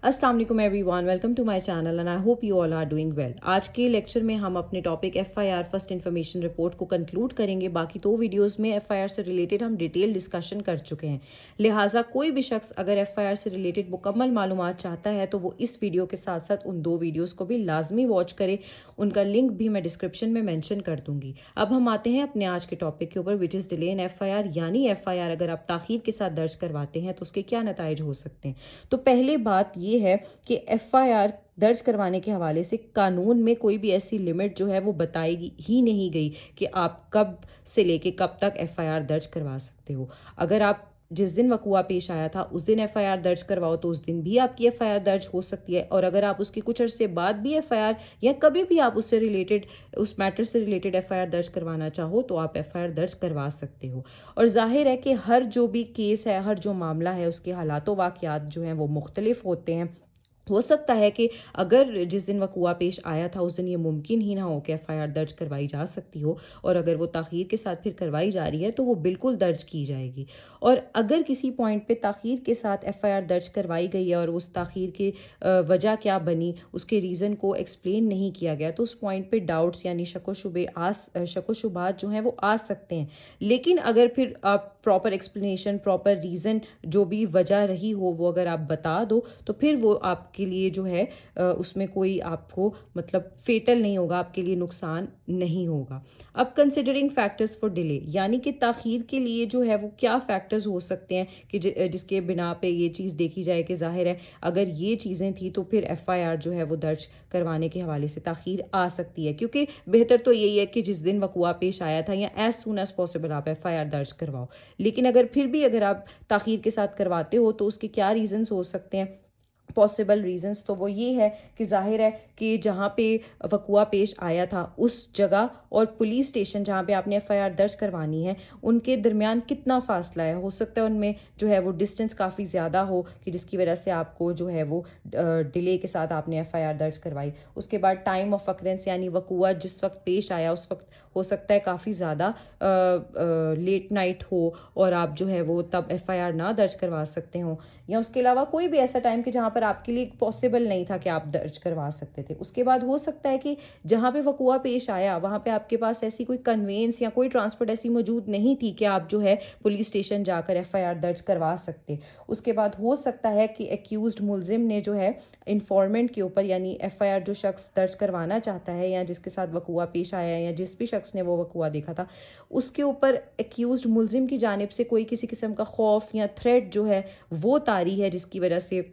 अस्सलाम वालेकुम everyone, welcome to my channel and I hope you all are doing well. आज के lecture में हम अपने topic FIR first information report को कंक्लूड करेंगे। बाकी 2 वीडियोस में एफआईआर से रिलेटेड हम डिटेल डिस्कशन कर चुके हैं, लिहाजा कोई भी शख्स अगर एफआईआर से रिलेटेड मुकम्मल मालूमात चाहता है तो वो इस वीडियो के साथ साथ उन 2 वीडियोज़ को भी लाजमी वॉच करे। उनका लिंक भी मैं डिस्क्रिप्शन में मैंशन कर दूंगी। अब हम आते हैं अपने आज के टॉपिक के ऊपर, which is delay in FIR. यानी एफआईआर अगर आप ताखीर के साथ दर्ज करवाते हैं तो उसके क्या नताइज हो सकते हैं। तो पहले बात ये है कि एफआईआर दर्ज करवाने के हवाले से कानून में कोई भी ऐसी लिमिट जो है वो बताई ही नहीं गई कि आप कब से लेके कब तक एफआईआर दर्ज करवा सकते हो। अगर आप जिस दिन वकुआ पेश आया था उस दिन एफआईआर दर्ज करवाओ तो उस दिन भी आपकी एफआईआर दर्ज हो सकती है, और अगर आप उसके कुछ अरसे बाद भी एफआईआर या कभी भी आप उससे रिलेटेड उस मैटर से रिलेटेड एफआईआर दर्ज करवाना चाहो तो आप एफआईआर दर्ज करवा सकते हो। और जाहिर है कि हर जो भी केस है, हर जो मामला है, उसके हालात व वाक़यात जो हैं वो मुख्तलिफ होते हैं। हो सकता है कि अगर जिस दिन वकुआ पेश आया था उस दिन ये मुमकिन ही ना हो कि एफआईआर दर्ज करवाई जा सकती हो, और अगर वो ताख़ीर के साथ फिर करवाई जा रही है तो वो बिल्कुल दर्ज की जाएगी। और अगर किसी पॉइंट पे ताख़ीर के साथ एफआईआर दर्ज करवाई गई है और उस ताख़ीर की वजह क्या बनी, उसके रीज़न को एक्सप्लेन नहीं किया गया, तो उस पॉइंट पे डाउट्स यानी शक व शुबात जो हैं वो आ सकते हैं। लेकिन अगर फिर आप प्रॉपर एक्सप्लेनेशन, प्रॉपर रीज़न, जो भी वजह रही हो वो अगर आप बता दो तो फिर वो आपके लिए जो है उसमें कोई आपको मतलब फेटल नहीं होगा, आपके लिए नुकसान नहीं होगा। अब कंसिडरिंग फैक्टर्स फॉर डिले, यानी कि ताख़ीर के लिए जो है वो क्या फैक्टर्स हो सकते हैं कि जिसके बिना पे ये चीज़ देखी जाए कि जाहिर है अगर ये चीज़ें थी तो फिर एफआईआर जो है वो दर्ज करवाने के हवाले से ताख़ीर आ सकती है। क्योंकि बेहतर तो यही है कि जिस दिन वकुआ पेश आया था या एज सून एज पॉसिबल आप एफआईआर दर्ज करवाओ। लेकिन अगर फिर भी अगर आप ताख़ीर के साथ करवाते हो तो उसके क्या रीज़न्स हो सकते हैं, पॉसिबल रीजंस। तो वो ये है कि जाहिर है कि जहाँ पे वकुआ पेश आया था उस जगह और पुलिस स्टेशन जहाँ पे आपने एफआईआर दर्ज करवानी है उनके दरमियान कितना फासला है। हो सकता है उनमें जो है वो डिस्टेंस काफ़ी ज़्यादा हो कि जिसकी वजह से आपको जो है वो डिले के साथ आपने एफआईआर दर्ज करवाई। उसके बाद टाइम ऑफ अकरेंस यानी वकुआ जिस वक्त पेश आया उस वक्त हो सकता है काफ़ी ज़्यादा लेट नाइट हो और आप जो है वो तब एफआईआर ना दर्ज करवा सकते हो, या उसके अलावा कोई भी ऐसा टाइम कि जहाँ पर आपके लिए पॉसिबल नहीं था कि आप दर्ज करवा सकते थे। उसके बाद हो सकता है कि जहाँ पे वकुआ पेश आया वहाँ पे आपके पास ऐसी कोई कन्वेंस या कोई ट्रांसपोर्ट ऐसी मौजूद नहीं थी कि आप जो है पुलिस स्टेशन जाकर एफआईआर दर्ज करवा सकते। उसके बाद हो सकता है कि एक्यूज्ड मुलजिम ने जो है इंफॉर्मेंट के ऊपर, यानी एफआईआर जो शख्स दर्ज करवाना चाहता है या जिसके साथ वकुआ पेश आया या जिस भी शख्स ने वो वकुआ देखा था, उसके ऊपर एक्यूज्ड मुलजिम की जानिब से कोई किसी किस्म का खौफ या थ्रेट जो है वो तारी है, जिसकी वजह से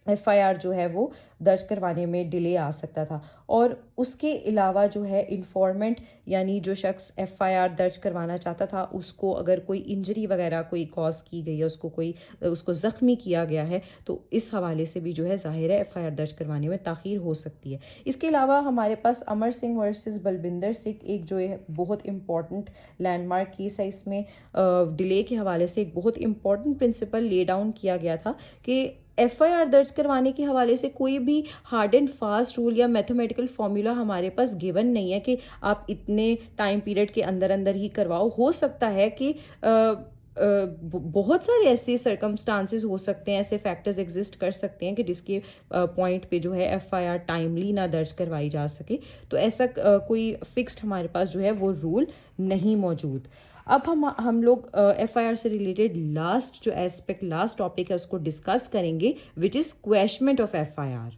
एफआईआर जो है वो दर्ज करवाने में डिले आ सकता था। और उसके अलावा जो है इंफॉर्मेंट यानी जो शख्स एफआईआर दर्ज करवाना चाहता था उसको अगर कोई इंजरी वगैरह कोई कॉज की गई है, उसको ज़ख्मी किया गया है, तो इस हवाले से भी जो है ज़ाहिर है एफआईआर दर्ज करवाने में ताख़ीर हो सकती है। इसके अलावा हमारे पास अमर सिंह वर्सेस बलबिंदर सिंह एक जो है बहुत इंपॉर्टेंट लैंडमार्क केस है। इसमें डिले के हवाले से एक बहुत इंपॉर्टेंट प्रिंसिपल ले डाउन किया गया था कि एफआईआर दर्ज करवाने के हवाले से कोई भी हार्ड एंड फास्ट रूल या मैथमेटिकल फॉर्मूला हमारे पास गिवन नहीं है कि आप इतने टाइम पीरियड के अंदर अंदर ही करवाओ। हो सकता है कि बहुत सारे ऐसे सर्कमस्टांसेस हो सकते हैं, ऐसे फैक्टर्स एग्जिस्ट कर सकते हैं कि जिसके पॉइंट पे जो है एफआईआर टाइमली ना दर्ज करवाई जा सके। तो ऐसा कोई फिक्स्ड हमारे पास जो है वो रूल नहीं मौजूद। अब हम लोग एफआईआर से रिलेटेड लास्ट जो एस्पेक्ट, लास्ट टॉपिक है उसको डिस्कस करेंगे, विच इज़ क्वैशमेंट ऑफ एफआईआर।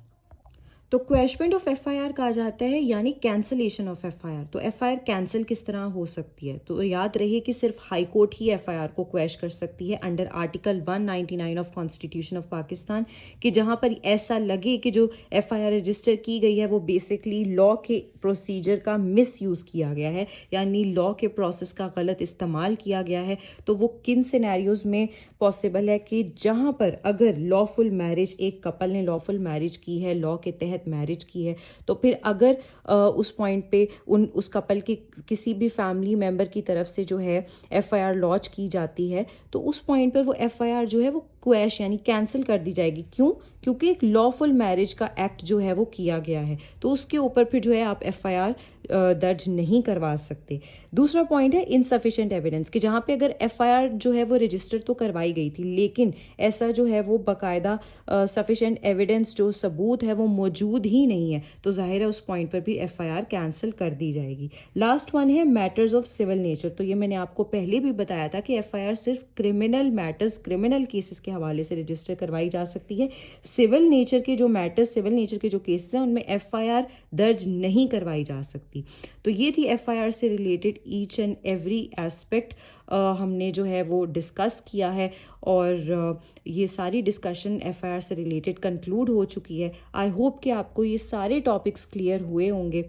तो क्वैशमेंट ऑफ एफआईआर कहा जाता है यानी कैंसलेशन ऑफ एफआईआर। तो एफआईआर कैंसिल किस तरह हो सकती है, तो याद रहे कि सिर्फ हाई कोर्ट ही एफआईआर को क्वैश कर सकती है under article 199 of constitution of Pakistan, कि जहां पर ऐसा लगे कि जो एफआईआर रजिस्टर की गई है वो बेसिकली लॉ के प्रोसीजर का मिस यूज़ किया गया है, यानी लॉ के प्रोसेस का गलत इस्तेमाल किया गया है। तो वो किन सिनेरियोज में पॉसिबल है कि जहां पर अगर लॉफुल मैरिज, एक कपल ने लॉफुल मैरिज की है, लॉ के तहत मैरिज की है, तो फिर अगर उस पॉइंट पे उस कपल के किसी भी फैमिली मेंबर की तरफ से जो है एफआईआर लॉन्च की जाती है तो उस पॉइंट पर वो एफआईआर जो है वो क्वैश यानी कैंसिल कर दी जाएगी. क्यों? क्योंकि एक लॉफुल मैरिज का एक्ट जो है वो किया गया है, तो उसके ऊपर फिर जो है आप FIR दर्ज नहीं करवा सकते. दूसरा पॉइंट है इनसफिशिएंट एविडेंस, कि जहाँ पे अगर FIR जो है वो रजिस्टर तो करवाई गई थी, लेकिन ऐसा जो है वो बाकायदा सफिशिएंट एविडेंस जो सबूत है वो मौजूद ही नहीं है, तो जाहिर है उस पॉइंट पर भी FIR कैंसिल कर दी जाएगी. लास्ट वन है मैटर्स ऑफ सिविल नेचर. तो ये मैंने आपको पहले भी बताया था कि FIR सिर्फ क्रिमिनल मैटर्स, क्रिमिनल केसेस के हवाले से रजिस्टर करवाई जा सकती है. सिविल नेचर के जो मैटर्स, सिविल नेचर के जो केसेस हैं उनमें FIR दर्ज नहीं करवाई जा सकती. तो ये थी FIR से related each and every aspect हमने जो है वो डिस्कस किया है, और ये सारी डिस्कशन FIR से रिलेटेड कंक्लूड हो चुकी है. आई होप कि आपको ये सारे टॉपिक्स क्लियर हुए होंगे,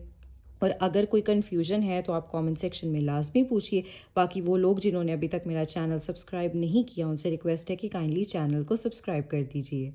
और अगर कोई कन्फ्यूजन है तो आप कमेंट सेक्शन में लाजमी पूछिए. बाकी वो लोग जिन्होंने अभी तक मेरा चैनल सब्सक्राइब नहीं किया, उनसे रिक्वेस्ट है कि काइंडली चैनल को सब्सक्राइब कर दीजिए.